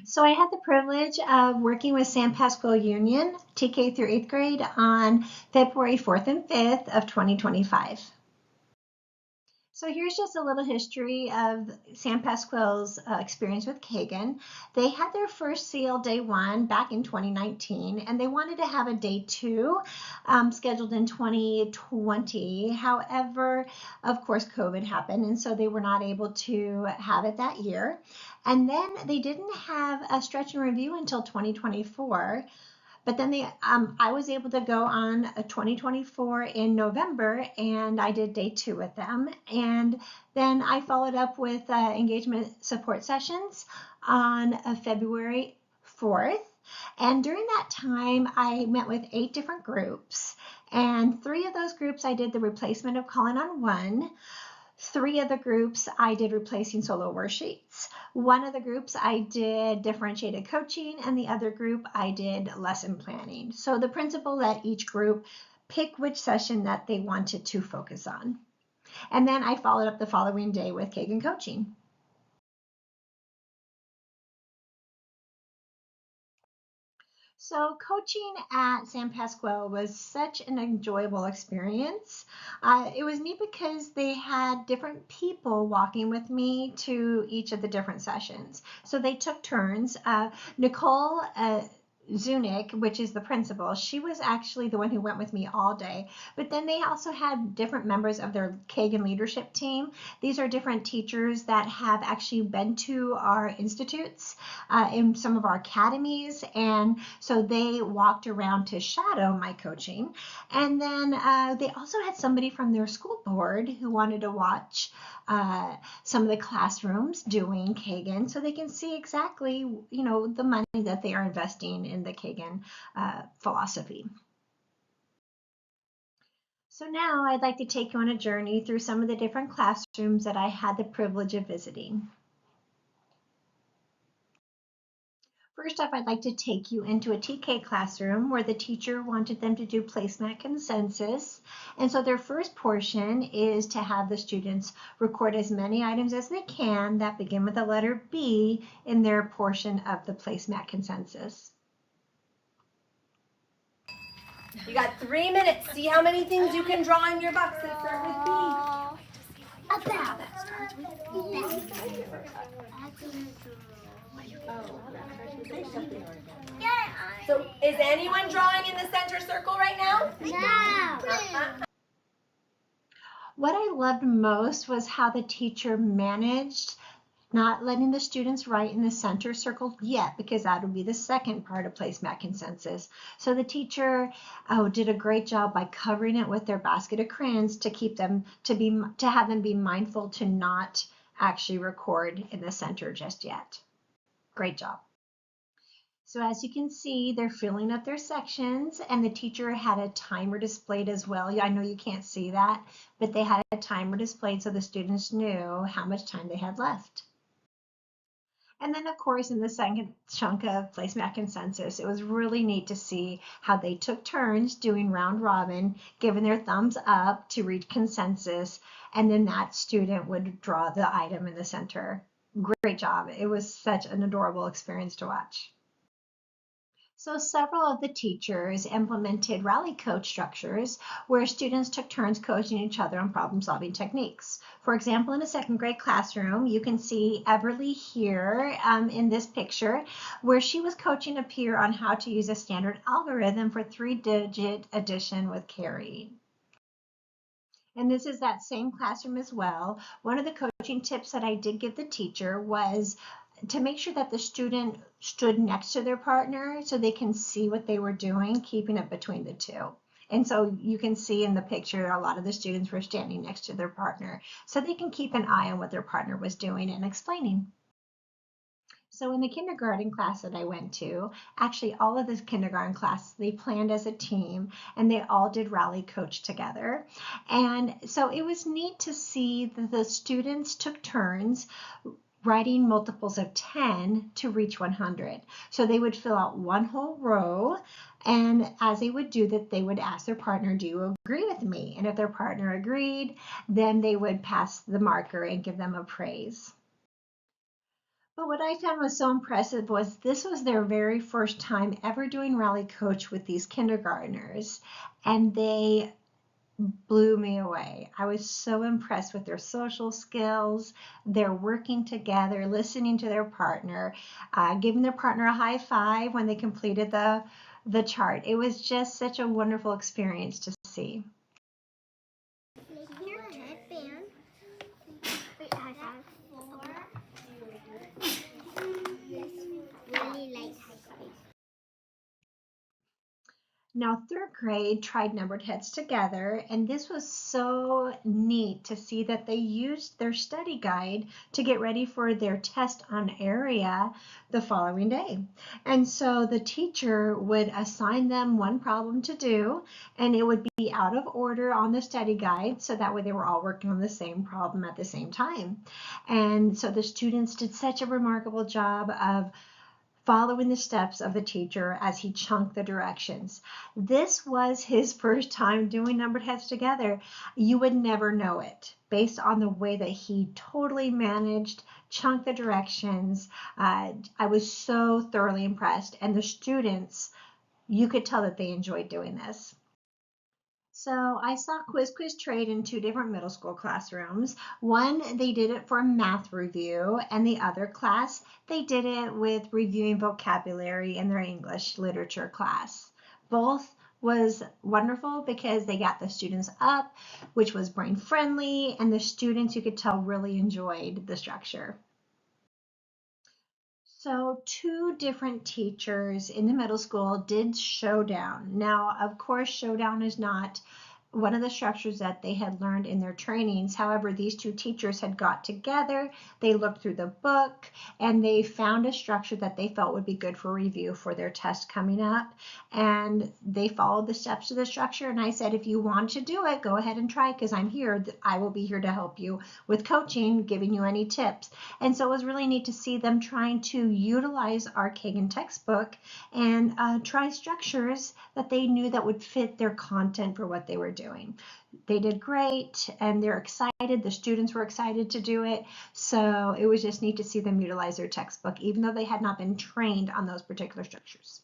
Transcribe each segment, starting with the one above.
So I had the privilege of working with San Pasqual Union, TK through 8th grade, on February 4th and 5th of 2025. So here's just a little history of San Pasqual's experience with Kagan. They had their first seal day 1 back in 2019, and they wanted to have a day 2 scheduled in 2020. However, of course, COVID happened, and so they were not able to have it that year. And then they didn't have a stretch and review until 2024. But then I was able to go on a 2024 in November, and I did day 2 with them. And then I followed up with engagement support sessions on February 4th. And during that time, I met with 8 different groups. And 3 of those groups, I did the replacement of calling on one. 3 of the groups I did replacing solo worksheets. 1 of the groups I did differentiated coaching, and the other group I did lesson planning. So the principal let each group pick which session that they wanted to focus on. And then I followed up the following day with Kagan coaching. So coaching at San Pasqual was such an enjoyable experience. It was neat because they had different people walking with me to each of the different sessions. So they took turns. Nicole Zunick, which is the principal, she was actually the one who went with me all day. But then they also had different members of their Kagan leadership team. These are different teachers that have actually been to our institutes in some of our academies. And so they walked around to shadow my coaching. And then they also had somebody from their school board who wanted to watch some of the classrooms doing Kagan so they can see exactly, the money that they are investing in the Kagan philosophy. So now I'd like to take you on a journey through some of the different classrooms that I had the privilege of visiting. First off, I'd like to take you into a TK classroom where the teacher wanted them to do Placemat Consensus. And so their first portion is to have the students record as many items as they can that begin with the letter B in their portion of the Placemat Consensus. You got 3 minutes. See how many things you can draw in your box that start with B. A bell. That starts with B. So is anyone drawing in the center circle right now? No. What I loved most was how the teacher managed not letting the students write in the center circle yet, because that would be the second part of Placemat Consensus. So the teacher did a great job by covering it with their basket of crayons to keep them to have them be mindful to not actually record in the center just yet. Great job. So as you can see, they're filling up their sections, and the teacher had a timer displayed as well. I know you can't see that, but they had a timer displayed so the students knew how much time they had left. And then, of course, in the second chunk of Placemat Consensus, it was really neat to see how they took turns doing round robin, giving their thumbs up to reach consensus, and then that student would draw the item in the center. Great job. It was such an adorable experience to watch. So several of the teachers implemented RallyCoach structures where students took turns coaching each other on problem-solving techniques. For example, in a second grade classroom, you can see Everly here in this picture where she was coaching a peer on how to use a standard algorithm for 3-digit addition with carrying. And this is that same classroom as well. One of the coaching tips that I did give the teacher was to make sure that the student stood next to their partner so they can see what they were doing, keeping it between the two. And so you can see in the picture, a lot of the students were standing next to their partner so they can keep an eye on what their partner was doing and explaining. So in the kindergarten class that I went to, actually all of this kindergarten class, they planned as a team and they all did RallyCoach together. And so it was neat to see that the students took turns writing multiples of 10 to reach 100. So they would fill out one whole row, and as they would do that, they would ask their partner, do you agree with me? And if their partner agreed, then they would pass the marker and give them a praise. But what I found was so impressive was this was their very first time ever doing RallyCoach with these kindergartners, and they blew me away. I was so impressed with their social skills, their working together, listening to their partner, giving their partner a high five when they completed the chart. It was just such a wonderful experience to see. Your headband. Wait, high five. Really like high five. Now, third grade tried numbered heads together, and this was so neat to see that they used their study guide to get ready for their test on area the following day. And so the teacher would assign them one problem to do, and it would be out of order on the study guide, so that way they were all working on the same problem at the same time. And so the students did such a remarkable job of following the steps of the teacher as he chunked the directions. This was his first time doing numbered heads together. You would never know it based on the way that he totally managed, chunked the directions. I was so thoroughly impressed, and the students, you could tell that they enjoyed doing this. So I saw Quiz Trade in two different middle school classrooms. One, they did it for a math review, and the other class, they did it with reviewing vocabulary in their English literature class. Both was wonderful because they got the students up, which was brain friendly, and the students, you could tell, really enjoyed the structure. So two different teachers in the middle school did Showdown. Now, of course, Showdown is not one of the structures that they had learned in their trainings. However, these two teachers had got together, they looked through the book, and they found a structure that they felt would be good for review for their test coming up. And they followed the steps of the structure, and I said, if you want to do it, go ahead and try, because I'm here. I will be here to help you with coaching, giving you any tips. And so it was really neat to see them trying to utilize our Kagan textbook and try structures that they knew that would fit their content for what they were doing. They did great, and they're excited. The students were excited to do it. So it was just neat to see them utilize their textbook, even though they had not been trained on those particular structures.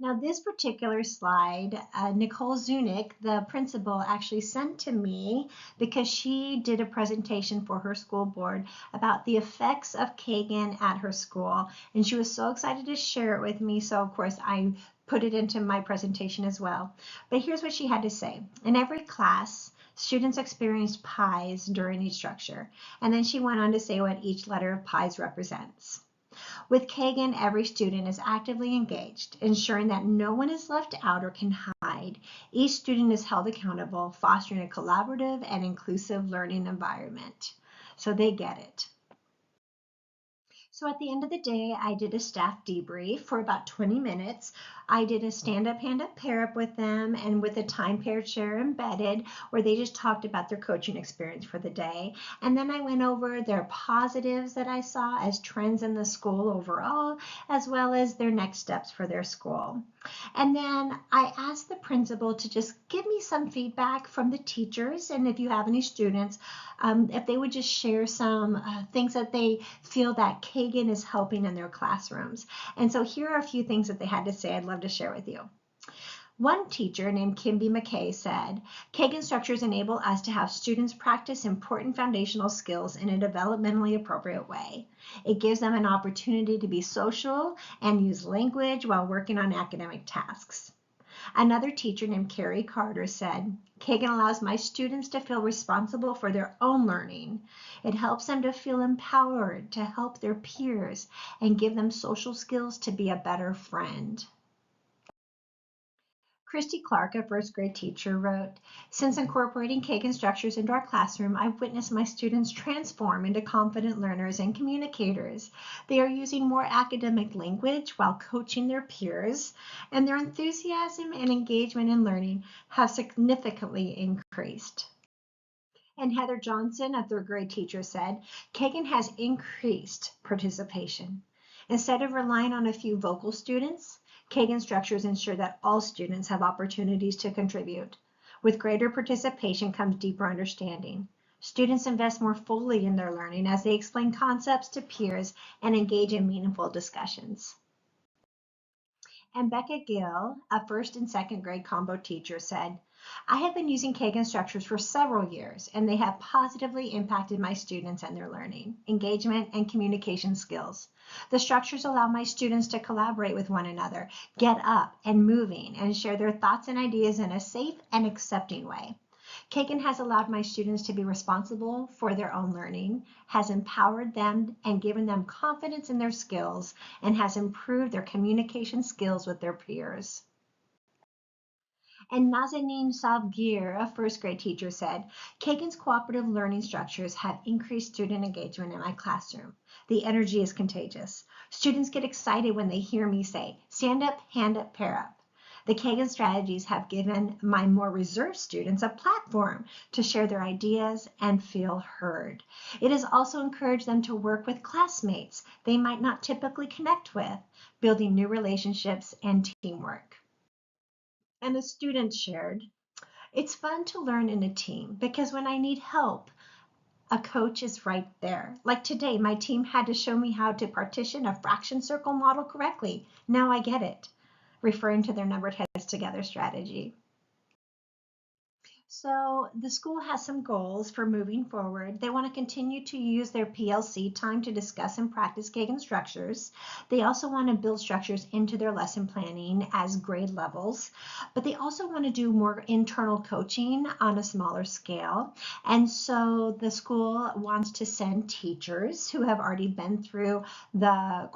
Now, this particular slide, Nicole Zunick, the principal, actually sent to me because she did a presentation for her school board about the effects of Kagan at her school, and she was so excited to share it with me. So, of course, I put it into my presentation as well. But here's what she had to say. In every class, students experienced pies during each structure, and then she went on to say what each letter of pies represents. With Kagan, every student is actively engaged, ensuring that no one is left out or can hide. Each student is held accountable, fostering a collaborative and inclusive learning environment. So they get it. So at the end of the day, I did a staff debrief for about 20 minutes. I did a stand-up, hand-up, pair-up with them, and with a time paired share embedded, where they just talked about their coaching experience for the day. And then I went over their positives that I saw as trends in the school overall, as well as their next steps for their school. And then I asked the principal to just give me some feedback from the teachers, and if you have any students, if they would just share some things that they feel that Kagan is helping in their classrooms. And so here are a few things that they had to say I'd love to share with you. One teacher named Kimby McKay said, Kagan Structures enable us to have students practice important foundational skills in a developmentally appropriate way. It gives them an opportunity to be social and use language while working on academic tasks. Another teacher named Carrie Carter said, Kagan allows my students to feel responsible for their own learning. It helps them to feel empowered to help their peers and give them social skills to be a better friend. Christy Clark, a first grade teacher, wrote, since incorporating Kagan Structures into our classroom, I've witnessed my students transform into confident learners and communicators. They are using more academic language while coaching their peers, and their enthusiasm and engagement in learning have significantly increased. And Heather Johnson, a third grade teacher, said, Kagan has increased participation. Instead of relying on a few vocal students, Kagan Structures ensure that all students have opportunities to contribute. With greater participation comes deeper understanding. Students invest more fully in their learning as they explain concepts to peers and engage in meaningful discussions. And Becca Gill, a first and second grade combo teacher, said, I have been using Kagan Structures for several years, and they have positively impacted my students and their learning, engagement, and communication skills. The structures allow my students to collaborate with one another, get up and moving, and share their thoughts and ideas in a safe and accepting way. Kagan has allowed my students to be responsible for their own learning, has empowered them and given them confidence in their skills, and has improved their communication skills with their peers. And Nazanin Savgir, a first grade teacher, said, Kagan's cooperative learning structures have increased student engagement in my classroom. The energy is contagious. Students get excited when they hear me say, stand up, hand up, pair up. The Kagan strategies have given my more reserved students a platform to share their ideas and feel heard. It has also encouraged them to work with classmates they might not typically connect with, building new relationships and teamwork. And a student shared, it's fun to learn in a team because when I need help, a coach is right there. Like today, my team had to show me how to partition a fraction circle model correctly. Now I get it, referring to their numbered heads together strategy. So the school has some goals for moving forward. They want to continue to use their PLC time to discuss and practice Kagan structures. They also want to build structures into their lesson planning as grade levels, but they also want to do more internal coaching on a smaller scale. And so the school wants to send teachers who have already been through the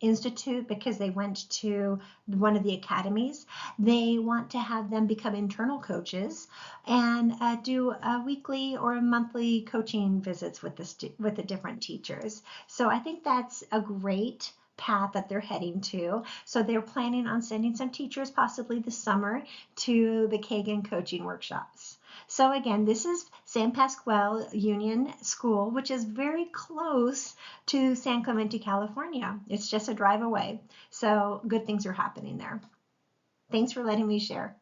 institute because they went to one of the academies. They want to have them become internal coaches and do a weekly or a monthly coaching visits with the different teachers. So I think that's a great path that they're heading to. So they're planning on sending some teachers possibly this summer to the Kagan coaching workshops. So again, this is San Pasqual Union School, which is very close to San Clemente, California. It's just a drive away. So good things are happening there. Thanks for letting me share.